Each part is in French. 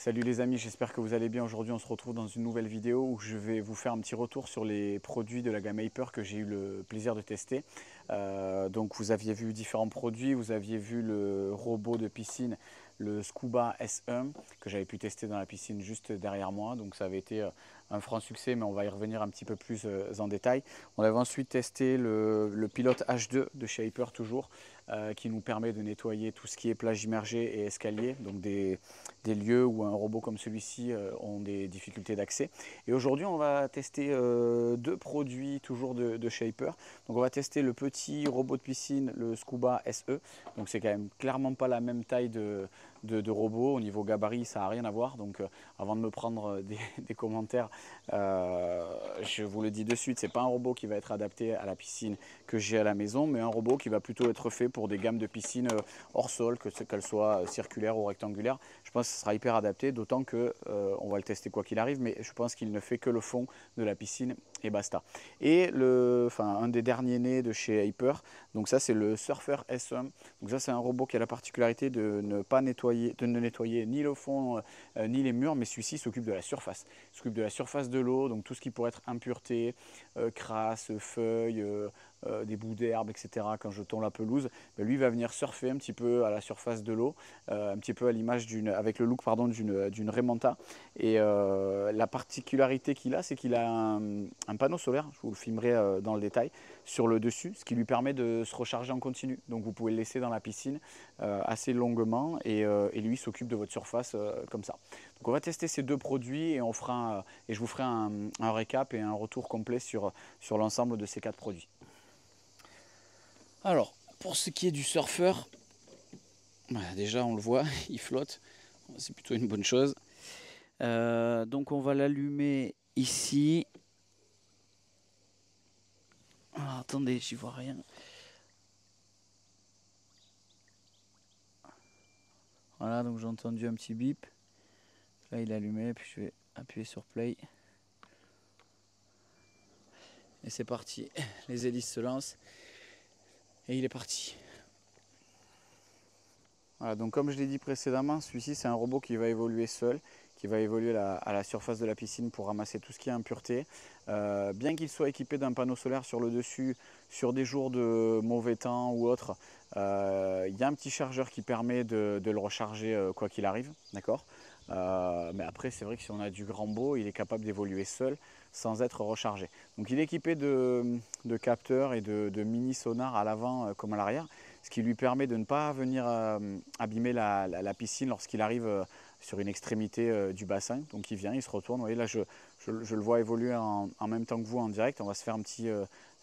Salut les amis, j'espère que vous allez bien. Aujourd'hui on se retrouve dans une nouvelle vidéo où je vais vous faire un petit retour sur les produits de la gamme Hyper que j'ai eu le plaisir de tester. Donc vous aviez vu différents produits, vous aviez vu le robot de piscine, le Scuba S1 que j'avais pu tester dans la piscine juste derrière moi. Donc ça avait été un franc succès, mais on va y revenir un petit peu plus en détail. On avait ensuite testé le pilote H2 de chez Hyper toujours, qui nous permet de nettoyer tout ce qui est plage immergée et escalier, donc des lieux où un robot comme celui-ci ont des difficultés d'accès. Et aujourd'hui, on va tester deux produits toujours de chez Hyper. Donc on va tester le petit robot de piscine, le Scuba SE. Donc c'est quand même clairement pas la même taille de robot. Au niveau gabarit, ça n'a rien à voir. Donc avant de me prendre des commentaires, je vous le dis de suite, c'est pas un robot qui va être adapté à la piscine que j'ai à la maison, mais un robot qui va plutôt être fait pour des gammes de piscine hors sol, qu'elles soient circulaires ou rectangulaires. Je pense que ce sera hyper adapté, d'autant que on va le tester quoi qu'il arrive, mais je pense qu'il ne fait que le fond de la piscine et basta. Et un des derniers nés de chez Hyper, donc ça c'est le Surfer S1. Donc ça c'est un robot qui a la particularité de ne nettoyer ni le fond ni les murs, mais celui-ci s'occupe de la surface. Il s'occupe de la surface de l'eau, donc tout ce qui pourrait être impureté, crasse, feuilles, des bouts d'herbe, etc. Quand je tond la pelouse, ben lui va venir surfer un petit peu à la surface de l'eau, un petit peu à l'image avec le look d'une Raymanta. Et la particularité qu'il a, c'est qu'il a un panneau solaire, je vous le filmerai dans le détail, sur le dessus, ce qui lui permet de se recharger en continu. Donc vous pouvez le laisser dans la piscine assez longuement et lui s'occupe de votre surface comme ça. Donc on va tester ces deux produits et je vous ferai un récap et un retour complet sur l'ensemble de ces quatre produits. Alors, pour ce qui est du surfeur, déjà on le voit, il flotte, c'est plutôt une bonne chose. Donc on va l'allumer ici. Alors, attendez, j'y vois rien. Voilà, donc j'ai entendu un petit bip. Là il est allumé, puis je vais appuyer sur play. Et c'est parti, les hélices se lancent. Et il est parti. Voilà, donc comme je l'ai dit précédemment, celui-ci c'est un robot qui va évoluer seul, qui va évoluer à la surface de la piscine pour ramasser tout ce qui est impureté. Bien qu'il soit équipé d'un panneau solaire sur le dessus, sur des jours de mauvais temps ou autre, il y a un petit chargeur qui permet de le recharger quoi qu'il arrive, d'accord. Mais après c'est vrai que si on a du grand beau, il est capable d'évoluer seul sans être rechargé. Donc il est équipé de capteurs et de mini sonars à l'avant comme à l'arrière, ce qui lui permet de ne pas venir abîmer la piscine lorsqu'il arrive sur une extrémité du bassin. Donc il vient, il se retourne. Vous voyez là, je le vois évoluer en même temps que vous en direct. On va se faire un petit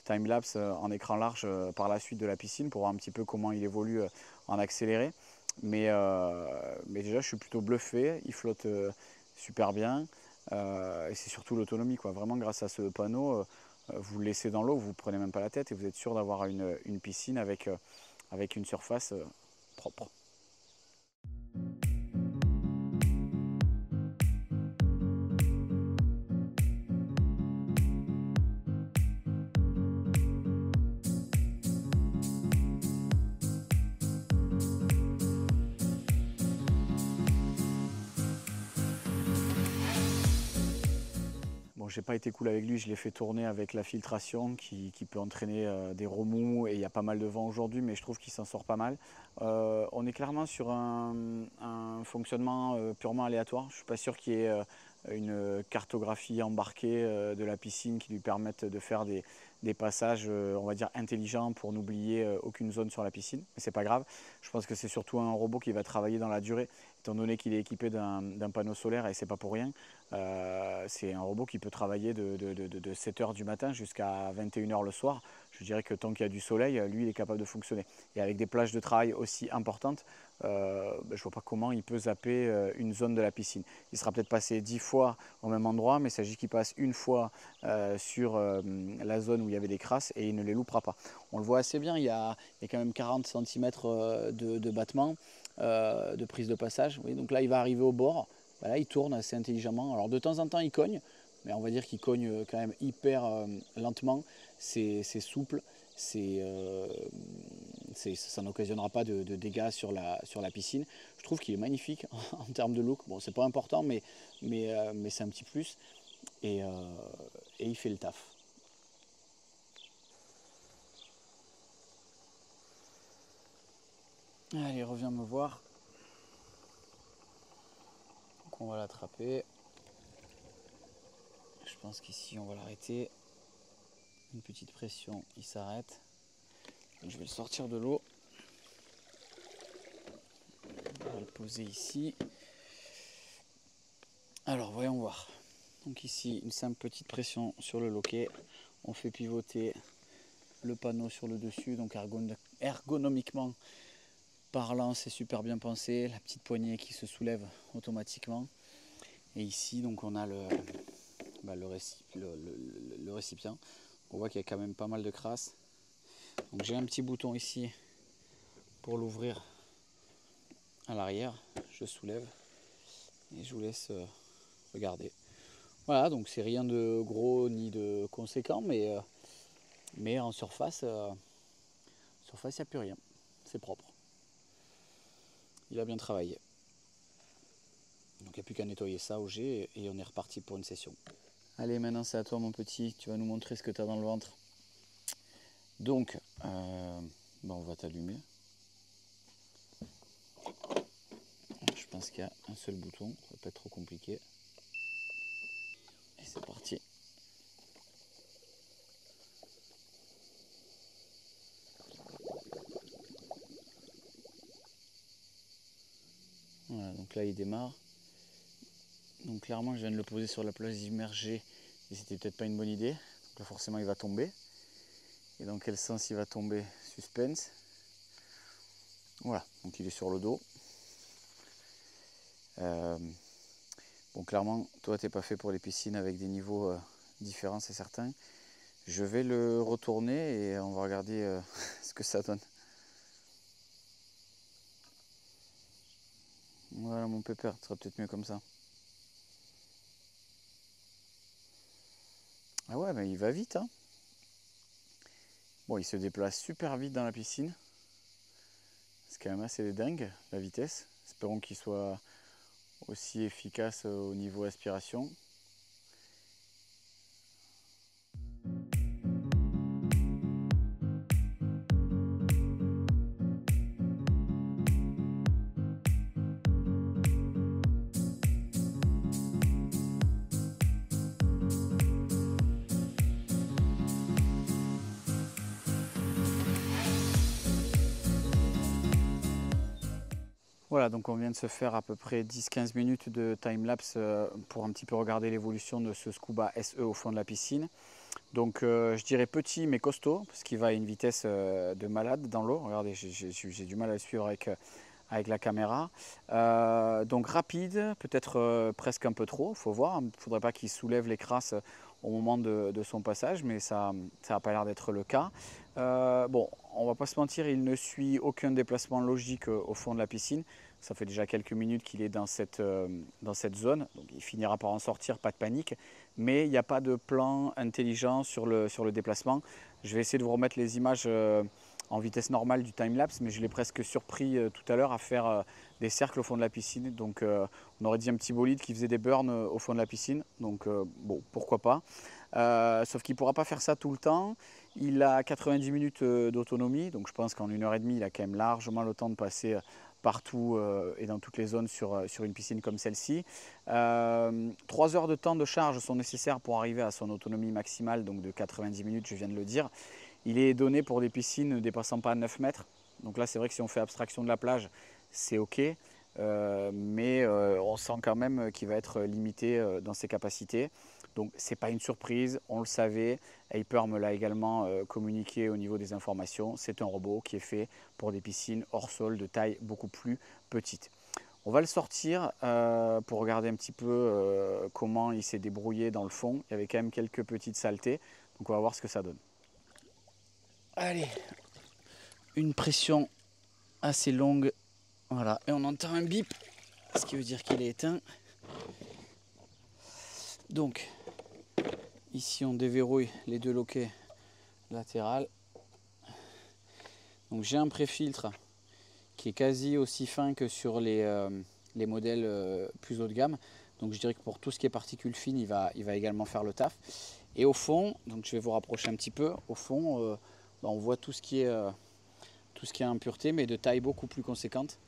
time-lapse en écran large par la suite de la piscine pour voir un petit peu comment il évolue en accéléré. Mais déjà, je suis plutôt bluffé. Il flotte super bien. Et c'est surtout l'autonomie, quoi. Vraiment, grâce à ce panneau, vous le laissez dans l'eau, vous ne prenez même pas la tête et vous êtes sûr d'avoir une piscine avec une surface propre. Bon, j'ai pas été cool avec lui, je l'ai fait tourner avec la filtration qui peut entraîner des remous et il y a pas mal de vent aujourd'hui, mais je trouve qu'il s'en sort pas mal. On est clairement sur un fonctionnement purement aléatoire. Je suis pas sûr qu'il y ait une cartographie embarquée de la piscine qui lui permette de faire des passages, on va dire, intelligents pour n'oublier aucune zone sur la piscine. Mais c'est pas grave. Je pense que c'est surtout un robot qui va travailler dans la durée, étant donné qu'il est équipé d'un panneau solaire et c'est pas pour rien. C'est un robot qui peut travailler de 7 h du matin jusqu'à 21 h le soir. Je dirais que tant qu'il y a du soleil, lui, il est capable de fonctionner. Et avec des plages de travail aussi importantes, je ne vois pas comment il peut zapper une zone de la piscine. Il sera peut-être passé 10 fois au même endroit, mais il s'agit qu'il passe une fois sur la zone où il y avait des crasses et il ne les loupera pas. On le voit assez bien, il y a quand même 40 cm de battement, de prise de passage. Oui, donc là, il va arriver au bord. Voilà, il tourne assez intelligemment. Alors de temps en temps, il cogne, mais on va dire qu'il cogne quand même hyper lentement. C'est souple, c'est ça n'occasionnera pas de dégâts sur la piscine. Je trouve qu'il est magnifique en termes de look. Bon, c'est pas important, mais c'est un petit plus. Et il fait le taf. Allez, reviens me voir. Donc on va l'attraper. Je pense qu'ici on va l'arrêter. Une petite pression, il s'arrête. Je vais le sortir de l'eau. On va le poser ici. Alors voyons voir. Donc ici une simple petite pression sur le loquet. On fait pivoter le panneau sur le dessus. Donc ergonomiquement parlant, c'est super bien pensé. La petite poignée qui se soulève automatiquement. Et ici donc on a le récipient. On voit qu'il y a quand même pas mal de crasse. Donc j'ai un petit bouton ici pour l'ouvrir à l'arrière. Je soulève et je vous laisse regarder. Voilà, donc c'est rien de gros ni de conséquent, mais en surface, il n'y a plus rien. C'est propre. Il a bien travaillé. Donc il n'y a plus qu'à nettoyer ça au jet et on est reparti pour une session. Allez, maintenant c'est à toi mon petit, tu vas nous montrer ce que tu as dans le ventre. Donc, on va t'allumer. Je pense qu'il y a un seul bouton, ça va pas être trop compliqué. Et c'est parti. Voilà, donc là il démarre. Donc clairement je viens de le poser sur la plage immergée et c'était peut-être pas une bonne idée. Donc là forcément il va tomber. Et dans quel sens il va tomber? Suspense. Voilà, donc il est sur le dos. Bon, clairement, toi t'es pas fait pour les piscines avec des niveaux différents, c'est certain. Je vais le retourner et on va regarder ce que ça donne. Voilà mon pépère, ce sera peut-être mieux comme ça. Ah ouais, mais il va vite, hein. Bon, il se déplace super vite dans la piscine. C'est quand même assez dingue, la vitesse. Espérons qu'il soit aussi efficace au niveau aspiration. Voilà, donc on vient de se faire à peu près 10-15 minutes de time-lapse pour un petit peu regarder l'évolution de ce Scuba SE au fond de la piscine. Donc je dirais petit mais costaud, parce qu'il va à une vitesse de malade dans l'eau. Regardez, j'ai du mal à le suivre avec la caméra. Donc rapide, peut-être presque un peu trop, il faut voir. Il ne faudrait pas qu'il soulève les crasses au moment de son passage, mais ça n'a pas l'air d'être le cas. Bon, on va pas se mentir, il ne suit aucun déplacement logique au fond de la piscine. Ça fait déjà quelques minutes qu'il est dans cette zone, donc il finira par en sortir, pas de panique. Mais il n'y a pas de plan intelligent sur le déplacement. Je vais essayer de vous remettre les images en vitesse normale du time-lapse, mais je l'ai presque surpris tout à l'heure à faire des cercles au fond de la piscine. Donc on aurait dit un petit bolide qui faisait des burns au fond de la piscine. Donc bon, pourquoi pas. Sauf qu'il ne pourra pas faire ça tout le temps. Il a 90 minutes d'autonomie, donc je pense qu'en 1h30, il a quand même largement le temps de passer partout et dans toutes les zones sur une piscine comme celle-ci. 3 heures de temps de charge sont nécessaires pour arriver à son autonomie maximale, donc de 90 minutes, je viens de le dire. Il est donné pour des piscines ne dépassant pas 9 mètres. Donc là, c'est vrai que si on fait abstraction de la plage, c'est OK. Mais on sent quand même qu'il va être limité dans ses capacités. Donc ce n'est pas une surprise, on le savait. Hyper me l'a également communiqué au niveau des informations. C'est un robot qui est fait pour des piscines hors sol de taille beaucoup plus petite. On va le sortir pour regarder un petit peu comment il s'est débrouillé dans le fond. Il y avait quand même quelques petites saletés. Donc on va voir ce que ça donne. Allez, une pression assez longue. Voilà, et on entend un bip, ce qui veut dire qu'il est éteint. Donc, ici on déverrouille les deux loquets latérales. Donc j'ai un pré-filtre qui est quasi aussi fin que sur les modèles plus haut de gamme. Donc je dirais que pour tout ce qui est particules fines, il va également faire le taf. Et au fond, donc je vais vous rapprocher un petit peu, au fond, on voit tout ce qui est impureté, mais de taille beaucoup plus conséquente.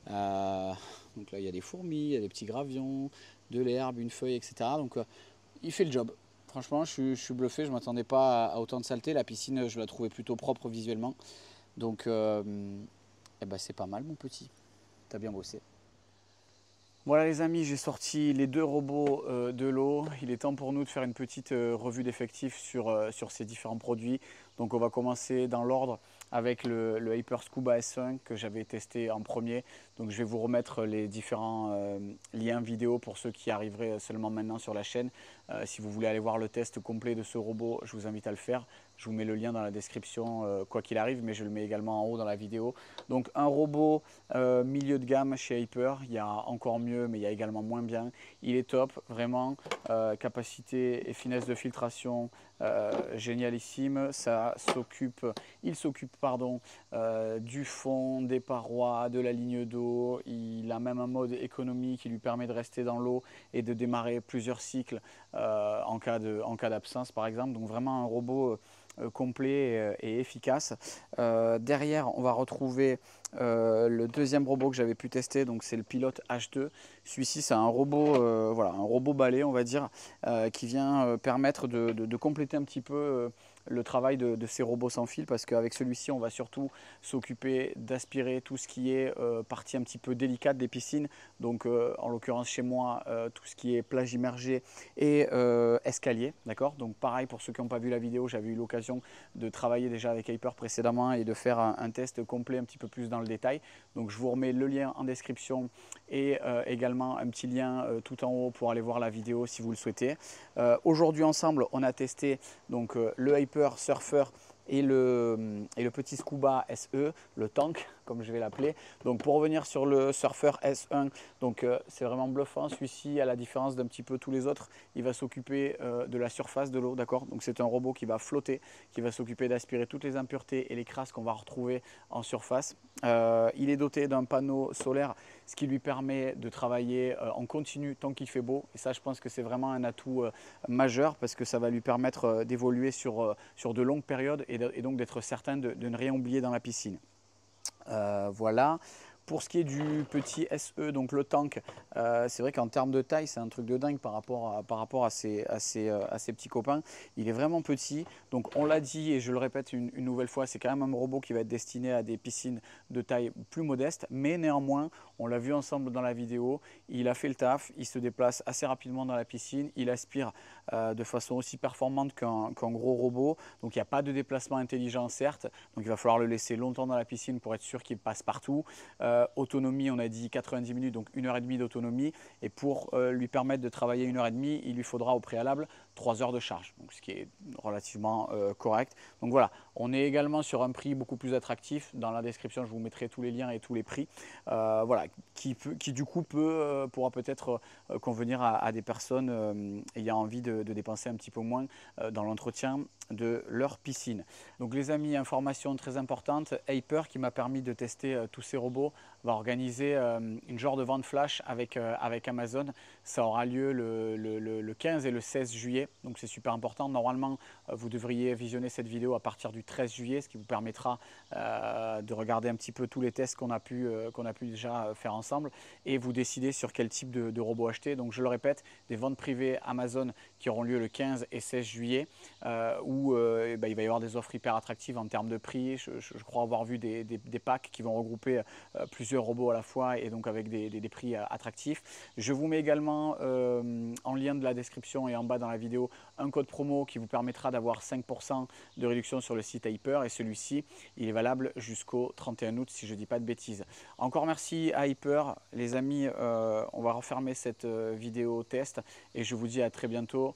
Donc là, il y a des fourmis, il y a des petits gravions, de l'herbe, une feuille, etc. Donc il fait le job. Franchement, je suis bluffé, je ne m'attendais pas à autant de saleté. La piscine, je la trouvais plutôt propre visuellement. Donc eh ben, c'est pas mal mon petit, t'as bien bossé. Voilà les amis, j'ai sorti les 2 robots de l'eau. Il est temps pour nous de faire une petite revue d'effectifs sur ces différents produits. Donc on va commencer dans l'ordre avec le Hyper Scuba S1 que j'avais testé en premier. Donc je vais vous remettre les différents liens vidéo pour ceux qui arriveraient seulement maintenant sur la chaîne. Si vous voulez aller voir le test complet de ce robot, je vous invite à le faire. Je vous mets le lien dans la description quoi qu'il arrive, mais je le mets également en haut dans la vidéo. Donc un robot milieu de gamme chez Hyper, il y a encore mieux, mais il y a également moins bien. Il est top, vraiment, capacité et finesse de filtration génialissime. Il s'occupe du fond, des parois, de la ligne d'eau. Il a même un mode économie qui lui permet de rester dans l'eau et de démarrer plusieurs cycles en cas d'absence par exemple. Donc vraiment un robot complet et efficace. Derrière, on va retrouver le deuxième robot que j'avais pu tester, donc c'est le Pilote H2. Celui-ci, c'est un robot, voilà, un robot balai, on va dire, qui vient permettre de compléter un petit peu le travail de ces robots sans fil, parce qu'avec celui-ci, on va surtout s'occuper d'aspirer tout ce qui est partie un petit peu délicate des piscines. Donc, en l'occurrence, chez moi, tout ce qui est plage immergée et escalier, d'accord. Donc, pareil, pour ceux qui n'ont pas vu la vidéo, j'avais eu l'occasion de travailler déjà avec Hyper précédemment et de faire un test complet un petit peu plus dans le détail. Donc, je vous remets le lien en description et également un petit lien tout en haut pour aller voir la vidéo si vous le souhaitez. Aujourd'hui, ensemble, on a testé donc, le Hyper Surfer et le petit Scuba SE, le tank comme je vais l'appeler. Donc pour revenir sur le Surfer S1, donc c'est vraiment bluffant. Celui-ci, à la différence d'un petit peu tous les autres, il va s'occuper de la surface de l'eau, d'accord. Donc c'est un robot qui va flotter, qui va s'occuper d'aspirer toutes les impuretés et les crasses qu'on va retrouver en surface. Il est doté d'un panneau solaire, ce qui lui permet de travailler en continu tant qu'il fait beau. Et ça, je pense que c'est vraiment un atout majeur parce que ça va lui permettre d'évoluer sur de longues périodes et donc d'être certain de ne rien oublier dans la piscine. Voilà. Pour ce qui est du petit SE, donc le tank, c'est vrai qu'en termes de taille, c'est un truc de dingue par rapport à ses petits copains. Il est vraiment petit. Donc on l'a dit et je le répète une nouvelle fois, c'est quand même un robot qui va être destiné à des piscines de taille plus modeste. Mais néanmoins, on l'a vu ensemble dans la vidéo, il a fait le taf, il se déplace assez rapidement dans la piscine, il aspire de façon aussi performante qu'un gros robot. Donc il n'y a pas de déplacement intelligent certes, donc il va falloir le laisser longtemps dans la piscine pour être sûr qu'il passe partout. Autonomie, on a dit 90 minutes, donc 1h30 d'autonomie. Et pour lui permettre de travailler 1h30, il lui faudra au préalable 3 heures de charge, donc ce qui est relativement correct. Donc voilà, on est également sur un prix beaucoup plus attractif. Dans la description, je vous mettrai tous les liens et tous les prix. Voilà, qui du coup pourra peut-être convenir à des personnes ayant envie de dépenser un petit peu moins dans l'entretien de leur piscine. Donc les amis, information très importante, Hyper qui m'a permis de tester tous ces robots va organiser une genre de vente flash avec Amazon. Ça aura lieu le 15 et le 16 juillet, donc c'est super important. Normalement, vous devriez visionner cette vidéo à partir du 13 juillet, ce qui vous permettra de regarder un petit peu tous les tests qu'on a pu déjà faire ensemble et vous décider sur quel type de robot acheter. Donc je le répète, des ventes privées Amazon qui auront lieu le 15 et 16 juillet où il va y avoir des offres hyper attractives en termes de prix. Je crois avoir vu des packs qui vont regrouper plusieurs robots à la fois et donc avec des prix attractifs. Je vous mets également en lien de la description et en bas dans la vidéo un code promo qui vous permettra d'avoir 5% de réduction sur le site Hyper et celui-ci il est valable jusqu'au 31 août si je ne dis pas de bêtises. Encore merci à Hyper les amis, on va refermer cette vidéo test et je vous dis à très bientôt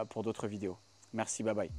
pour d'autres vidéos. Merci, bye bye.